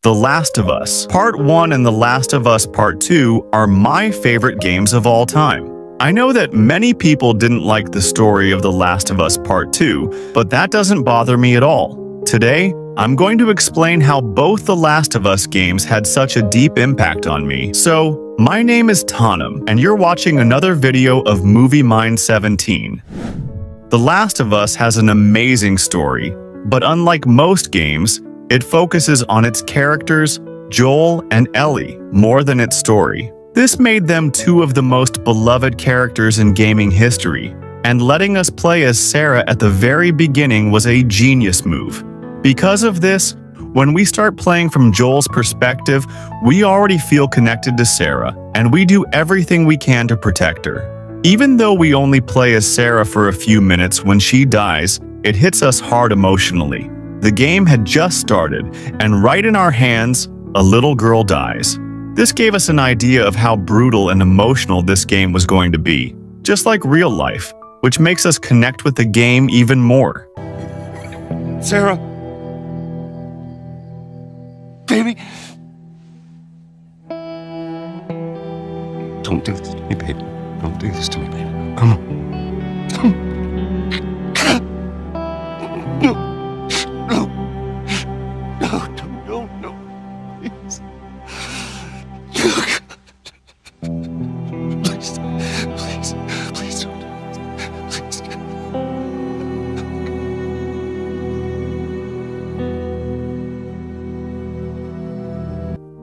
The Last of Us. Part 1 and The Last of Us Part 2 are my favorite games of all time. I know that many people didn't like the story of The Last of Us Part 2, but that doesn't bother me at all. Today, I'm going to explain how both The Last of Us games had such a deep impact on me. So, my name is Tanum, and you're watching another video of Movie Mind 17. The Last of Us has an amazing story, but unlike most games, it focuses on its characters, Joel and Ellie, more than its story. This made them two of the most beloved characters in gaming history, and letting us play as Sarah at the very beginning was a genius move. Because of this, when we start playing from Joel's perspective, we already feel connected to Sarah, and we do everything we can to protect her. Even though we only play as Sarah for a few minutes, when she dies, it hits us hard emotionally. The game had just started, and right in our hands, a little girl dies. This gave us an idea of how brutal and emotional this game was going to be, just like real life, which makes us connect with the game even more. Sarah! Baby! Don't do this to me, baby. Don't do this to me, baby. Come on. No. No. No, no, no. Please. Please. Please. Please don't do this. Please.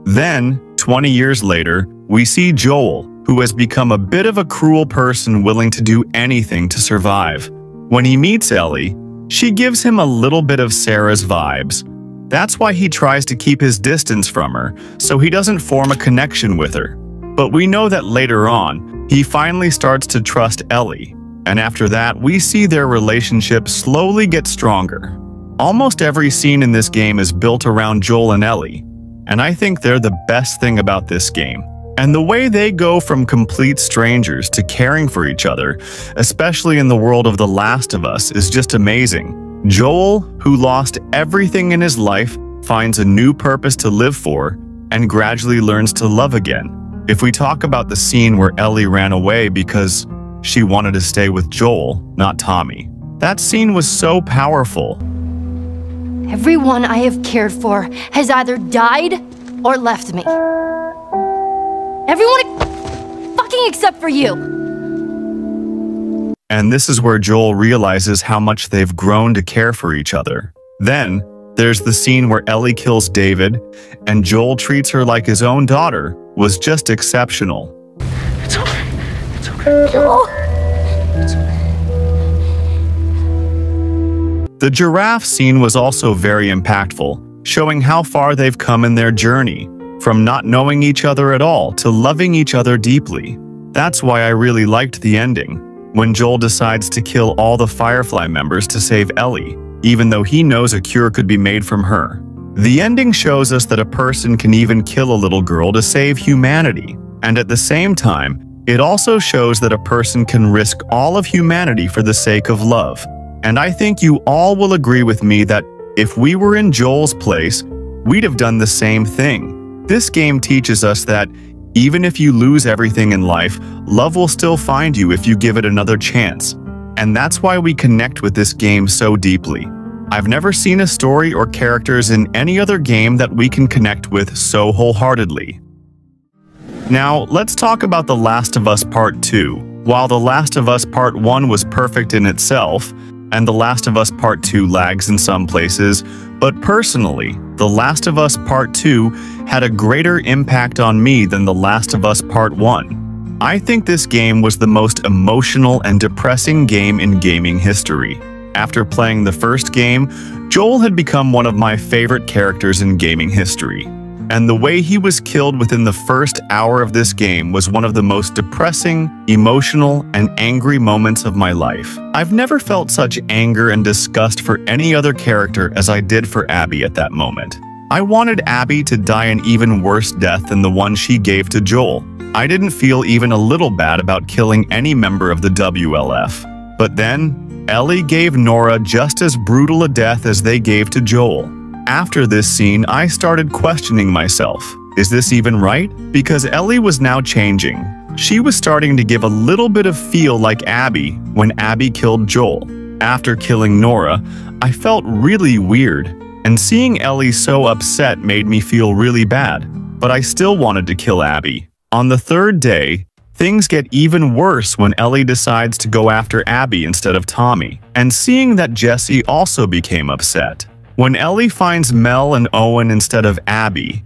Then, 20 years later, we see Joel, who has become a bit of a cruel person willing to do anything to survive. When he meets Ellie, she gives him a little bit of Sarah's vibes. That's why he tries to keep his distance from her, so he doesn't form a connection with her. But we know that later on, he finally starts to trust Ellie, and after that, we see their relationship slowly get stronger. Almost every scene in this game is built around Joel and Ellie, and I think they're the best thing about this game. And the way they go from complete strangers to caring for each other, especially in the world of The Last of Us, is just amazing. Joel, who lost everything in his life, finds a new purpose to live for, and gradually learns to love again. If we talk about the scene where Ellie ran away because she wanted to stay with Joel, not Tommy, that scene was so powerful. Everyone I have cared for has either died or left me. Everyone fucking except for you. And this is where Joel realizes how much they've grown to care for each other. Then, there's the scene where Ellie kills David, and Joel treats her like his own daughter, was just exceptional. It's okay. It's okay. Joel. It's okay. The giraffe scene was also very impactful, showing how far they've come in their journey, from not knowing each other at all to loving each other deeply. That's why I really liked the ending, when Joel decides to kill all the Firefly members to save Ellie, even though he knows a cure could be made from her. The ending shows us that a person can even kill a little girl to save humanity, and at the same time, it also shows that a person can risk all of humanity for the sake of love. And I think you all will agree with me that if we were in Joel's place, we'd have done the same thing. This game teaches us that even if you lose everything in life, love will still find you if you give it another chance. And that's why we connect with this game so deeply. I've never seen a story or characters in any other game that we can connect with so wholeheartedly. Now, let's talk about The Last of Us Part 2. While The Last of Us Part 1 was perfect in itself, and The Last of Us Part 2 lags in some places, but personally, The Last of Us Part 2 had a greater impact on me than The Last of Us Part 1. I think this game was the most emotional and depressing game in gaming history. After playing the first game, Joel had become one of my favorite characters in gaming history. And the way he was killed within the first hour of this game was one of the most depressing, emotional, and angry moments of my life. I've never felt such anger and disgust for any other character as I did for Abby at that moment. I wanted Abby to die an even worse death than the one she gave to Joel. I didn't feel even a little bad about killing any member of the WLF. But then, Ellie gave Nora just as brutal a death as they gave to Joel. After this scene, I started questioning myself. Is this even right? Because Ellie was now changing. She was starting to give a little bit of feel like Abby when Abby killed Joel. After killing Nora, I felt really weird, and seeing Ellie so upset made me feel really bad, but I still wanted to kill Abby. On the third day, things get even worse when Ellie decides to go after Abby instead of Tommy, and seeing that Jesse also became upset. When Ellie finds Mel and Owen instead of Abby,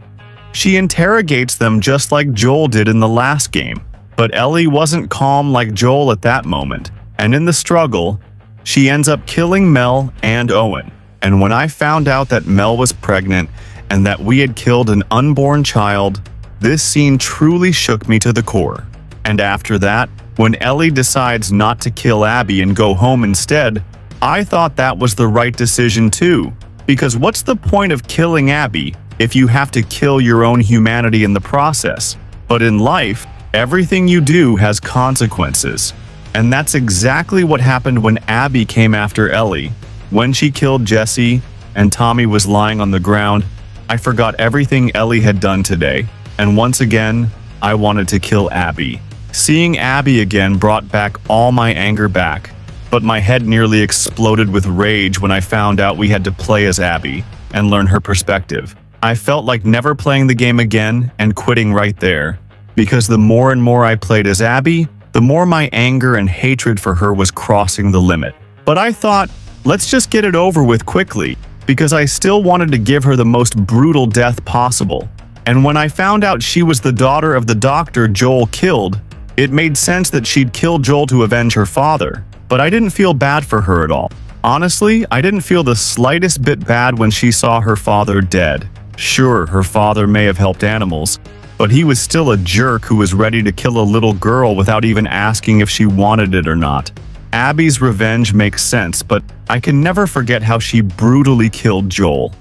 she interrogates them just like Joel did in the last game. But Ellie wasn't calm like Joel at that moment, and in the struggle, she ends up killing Mel and Owen. And when I found out that Mel was pregnant and that we had killed an unborn child, this scene truly shook me to the core. And after that, when Ellie decides not to kill Abby and go home instead, I thought that was the right decision too. Because what's the point of killing Abby if you have to kill your own humanity in the process? But in life, everything you do has consequences. And that's exactly what happened when Abby came after Ellie. When she killed Jesse and Tommy was lying on the ground, I forgot everything Ellie had done today. And once again, I wanted to kill Abby. Seeing Abby again brought back all my anger back. But my head nearly exploded with rage when I found out we had to play as Abby and learn her perspective. I felt like never playing the game again and quitting right there. Because the more and more I played as Abby, the more my anger and hatred for her was crossing the limit. But I thought, let's just get it over with quickly, because I still wanted to give her the most brutal death possible. And when I found out she was the daughter of the doctor Joel killed, it made sense that she'd kill Joel to avenge her father. But I didn't feel bad for her at all. Honestly, I didn't feel the slightest bit bad when she saw her father dead. Sure, her father may have helped animals, but he was still a jerk who was ready to kill a little girl without even asking if she wanted it or not. Abby's revenge makes sense, but I can never forget how she brutally killed Joel.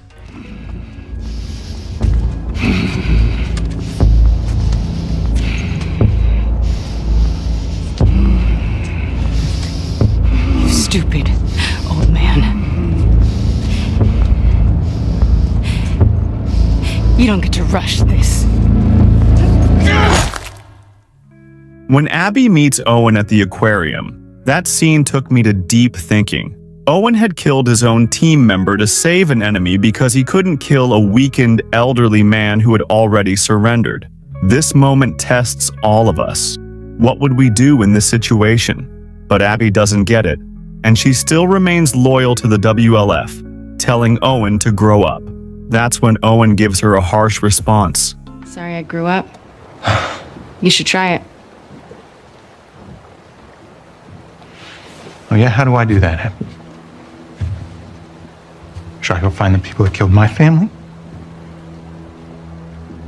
You stupid old man. You don't get to rush this. When Abby meets Owen at the aquarium, that scene took me to deep thinking. Owen had killed his own team member to save an enemy because he couldn't kill a weakened, elderly man who had already surrendered. This moment tests all of us. What would we do in this situation? But Abby doesn't get it, and she still remains loyal to the WLF, telling Owen to grow up. That's when Owen gives her a harsh response. Sorry I grew up. You should try it. Oh yeah, how do I do that? Should I go find the people that killed my family?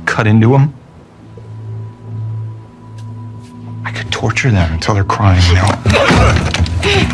Cut into them? I could torture them until they're crying, you know?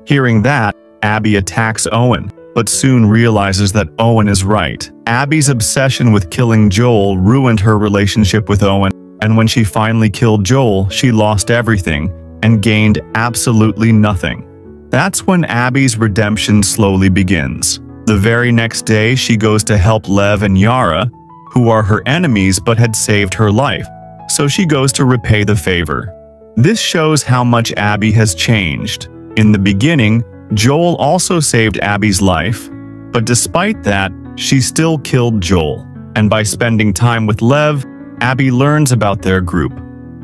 Hearing that, Abby attacks Owen, but soon realizes that Owen is right. Abby's obsession with killing Joel ruined her relationship with Owen, and when she finally killed Joel, she lost everything and gained absolutely nothing. That's when Abby's redemption slowly begins. The very next day, she goes to help Lev and Yara, who are her enemies but had saved her life, so she goes to repay the favor. This shows how much Abby has changed. In the beginning, Joel also saved Abby's life, but despite that, she still killed Joel. And by spending time with Lev, Abby learns about their group,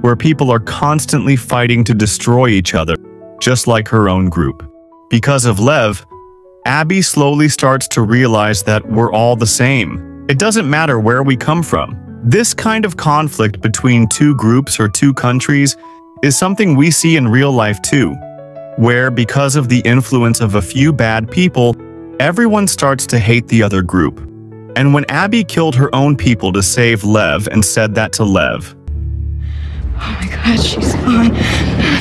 where people are constantly fighting to destroy each other, just like her own group. Because of Lev, Abby slowly starts to realize that we're all the same. It doesn't matter where we come from. This kind of conflict between two groups or two countries is something we see in real life too, where because of the influence of a few bad people, everyone starts to hate the other group. And when Abby killed her own people to save Lev and said that to Lev, Oh my god, she's gone.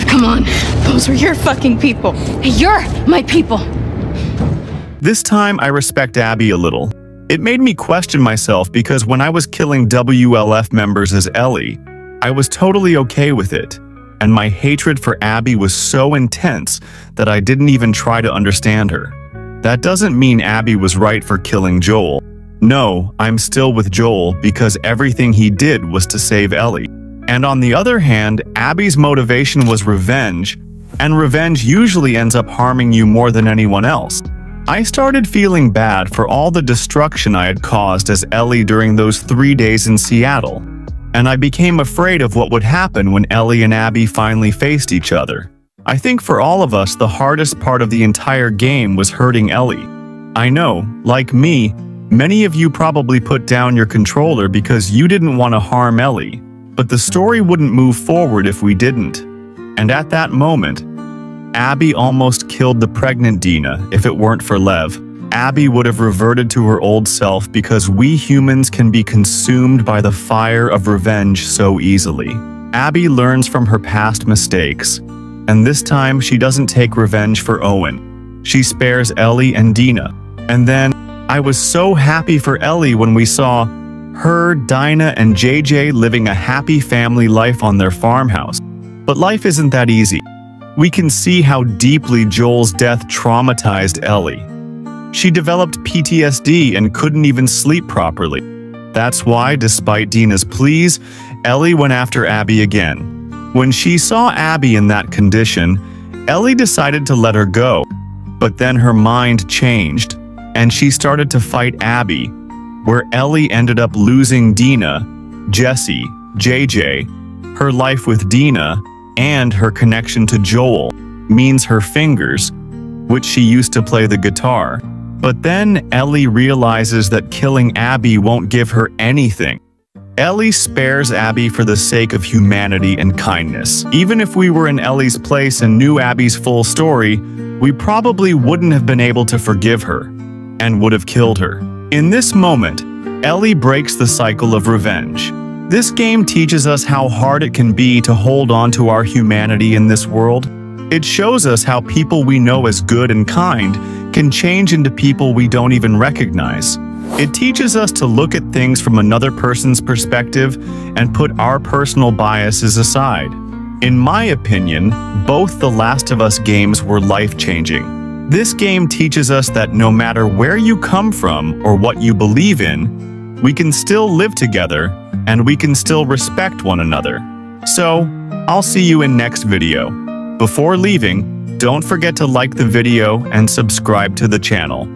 Come on, those were your fucking people. Hey, you're my people. this time I respect Abby a little. It made me question myself because when I was killing WLF members as Ellie, I was totally okay with it, and my hatred for Abby was so intense that I didn't even try to understand her. That doesn't mean Abby was right for killing Joel. No, I'm still with Joel because everything he did was to save Ellie. And on the other hand, Abby's motivation was revenge, and revenge usually ends up harming you more than anyone else. I started feeling bad for all the destruction I had caused as Ellie during those 3 days in Seattle, and I became afraid of what would happen when Ellie and Abby finally faced each other. I think for all of us, the hardest part of the entire game was hurting Ellie. I know, like me, many of you probably put down your controller because you didn't want to harm Ellie, but the story wouldn't move forward if we didn't. And at that moment, Abby almost killed the pregnant Dina. If it weren't for Lev, Abby would have reverted to her old self because we humans can be consumed by the fire of revenge so easily. Abby learns from her past mistakes, and this time she doesn't take revenge for Owen. She spares Ellie and Dina. And then, I was so happy for Ellie when we saw her, Dinah, and JJ living a happy family life on their farmhouse. But life isn't that easy. We can see how deeply Joel's death traumatized Ellie. She developed PTSD and couldn't even sleep properly. That's why, despite Dina's pleas, Ellie went after Abby again. When she saw Abby in that condition, Ellie decided to let her go. But then her mind changed, and she started to fight Abby, where Ellie ended up losing Dina, Jesse, JJ, her life with Dina, and her connection to Joel means her fingers, which she used to play the guitar. But then Ellie realizes that killing Abby won't give her anything. Ellie spares Abby for the sake of humanity and kindness. Even if we were in Ellie's place and knew Abby's full story, we probably wouldn't have been able to forgive her and would have killed her. In this moment, Ellie breaks the cycle of revenge. This game teaches us how hard it can be to hold on to our humanity in this world. It shows us how people we know as good and kind can change into people we don't even recognize. It teaches us to look at things from another person's perspective and put our personal biases aside. In my opinion, both The Last of Us games were life-changing. This game teaches us that no matter where you come from or what you believe in, we can still live together and we can still respect one another. So, I'll see you in next video. Before leaving, don't forget to like the video and subscribe to the channel.